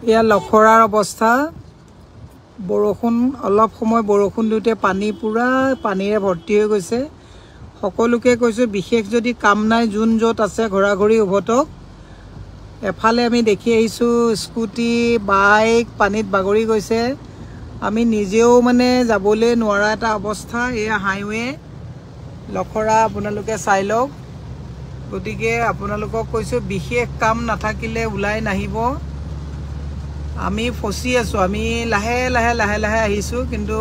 এয়া লখৰাৰ অৱস্থা বৰষুণ অলপ সময় বৰষুণ দিওঁতে পানী পুৰা পানীৰে ভৰ্তি হৈ গৈছে সকলোকে কৈছো বিশেষ যদি কাম নাই যোন যত আছে ঘৰাঘৰি উভতক এফালে আমি দেখি আহিছো স্কুটি বাইক পানীত বাগৰি গৈছে আমি নিজেও মানে যাবলৈ নোৱাৰা এটা অৱস্থা এয়া হাইৱে লখৰা আপোনালোকে চাই লওক গতিকে আপোনালোকক কৈছো বিশেষ কাম নাথাকিলে উলাই নাহিব আমি ফসি আছো আমি লাহে লাহে লাহে লাহে আহিছো কিন্তু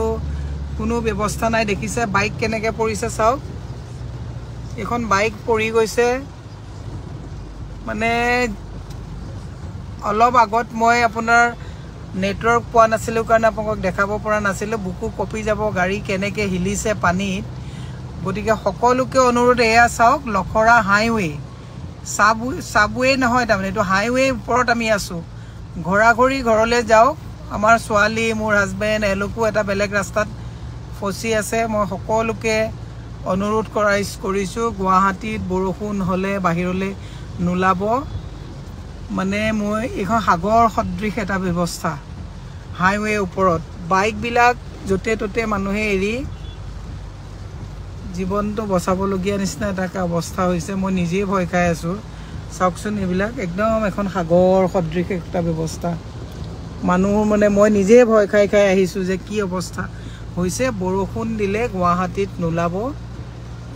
কোনো ব্যৱস্থা নাই দেখিছে বাইক কেনেকে পৰিছে চাওক এখন বাইক পৰি গৈছে মানে অলপ আগত মই আপোনাৰ নেটৱৰ্ক পোৱা নাছিলো কাৰণ আপোনাক দেখাব পৰা নাছিলো বুকু কপি যাব গাড়ী কেনেকে হিলিছে পানীত গতিকে সকলোকে অনুৰোধ এয়া চাওক লখৰা হাইৱে সাবৱে নহয় তাৰমানে এইটো হাইৱে ওপৰত আমি আছো ঘৰাঘৰি ঘৰলৈ যাওক আমাৰ ছোৱালী মোৰ হাজবেণ্ড এলোকো এটা বেলেগ ৰাস্তাত ফসি আছে মই সকলোকে অনুৰোধ কৰিছো গুৱাহাটীত বৰষুণ হলে বাহিৰলৈ নুলাব মানে মই এখন সাগৰ সদৃশ এটা ব্যৱস্থা হাইৱে ওপৰত বাইক বিলাক জতে ততে মানুহে এৰি জীৱনটো বচাবলগীয়া নিচিনা এটা অৱস্থা হৈছে মই নিজে ভয় খাই আছো চাওকচোন এইবিলাক একদম এখন সাগৰ সদৃশ একটা ব্যৱস্থা মানুহ মানে মই নিজে ভয় খাই আহিছো যে কি অৱস্থা হৈছে বৰষুণ দিলে গুৱাহাটীত নুলাব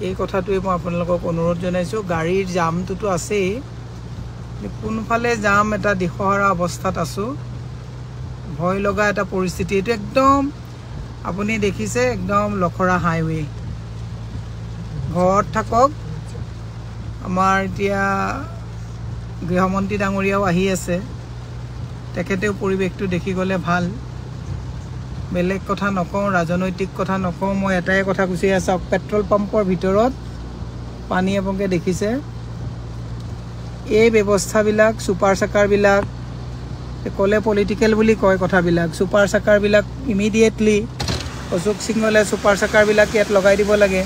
এই কথাটোৱে মই আপোনালোকক অনুৰোধ জনাইছো গাড়ীৰ জামটো আছেই কোনফালে জাম এটা দিশহৰা অৱস্থাত আছো ভয় লগা এটা পৰিস্থিতি এটো একদম আপুনি দেখিছে একদম লখৰা হাইৱে ঘৰত থাকক আমাৰ এতিয়া গৃহমন্ত্ৰী ডাঙৰীয়াও আহি আছে তেখেতেও পৰিৱেশটো দেখি গলে ভাল বেলেগ কথা নকওঁ ৰাজনৈতিক কথা নকওঁ মই এটাই কথা কৈছি আছে পেট্ৰল পাম্পৰ ভিতৰত পানী আপোনালোকে দেখিছে এই ব্যৱস্থাবিলাক সুপাৰ সাকাৰ বিলাক কলে পলিটিক্যাল বুলি কয় কথাবিলাক সুপাৰ সাকাৰ বিলাক ইমিডিয়েটলি অশোক সিংহলে সুপাৰ সাকাৰ বিলাক ইয়াত লগাই দিব লাগে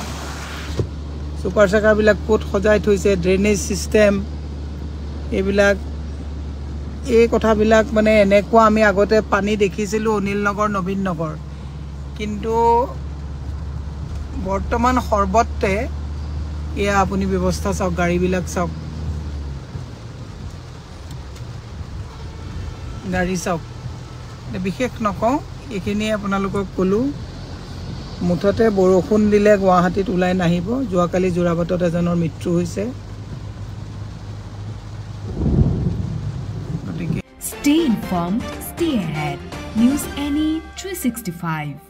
সুপাৰ সাকাৰ বিলাক কোট সজাই থৈছে ড্ৰেনেজ সিস্টেম এইবিলাক এই কথাবিলাক মানে এনেকুৱা আমি আগতে পানী দেখিছিলো অনিল নগৰ নবীন নগৰ কিন্তু বৰ্তমান সৰ্বত্ৰে এয়া আপুনি ব্যৱস্থা চাওক গাড়ী বিলাক চাওক গাড়ী চাওক বিশেষ নকওঁ এইখিনি আপোনালোকক কলো মুঠতে বৰষুণ দিলে গুৱাহাটীত উলাই নাহিব যোৱাকালি জোৰাবাটত এজনৰ মৃত্যু হৈছে Stay informed, stay ahead. News Any 365.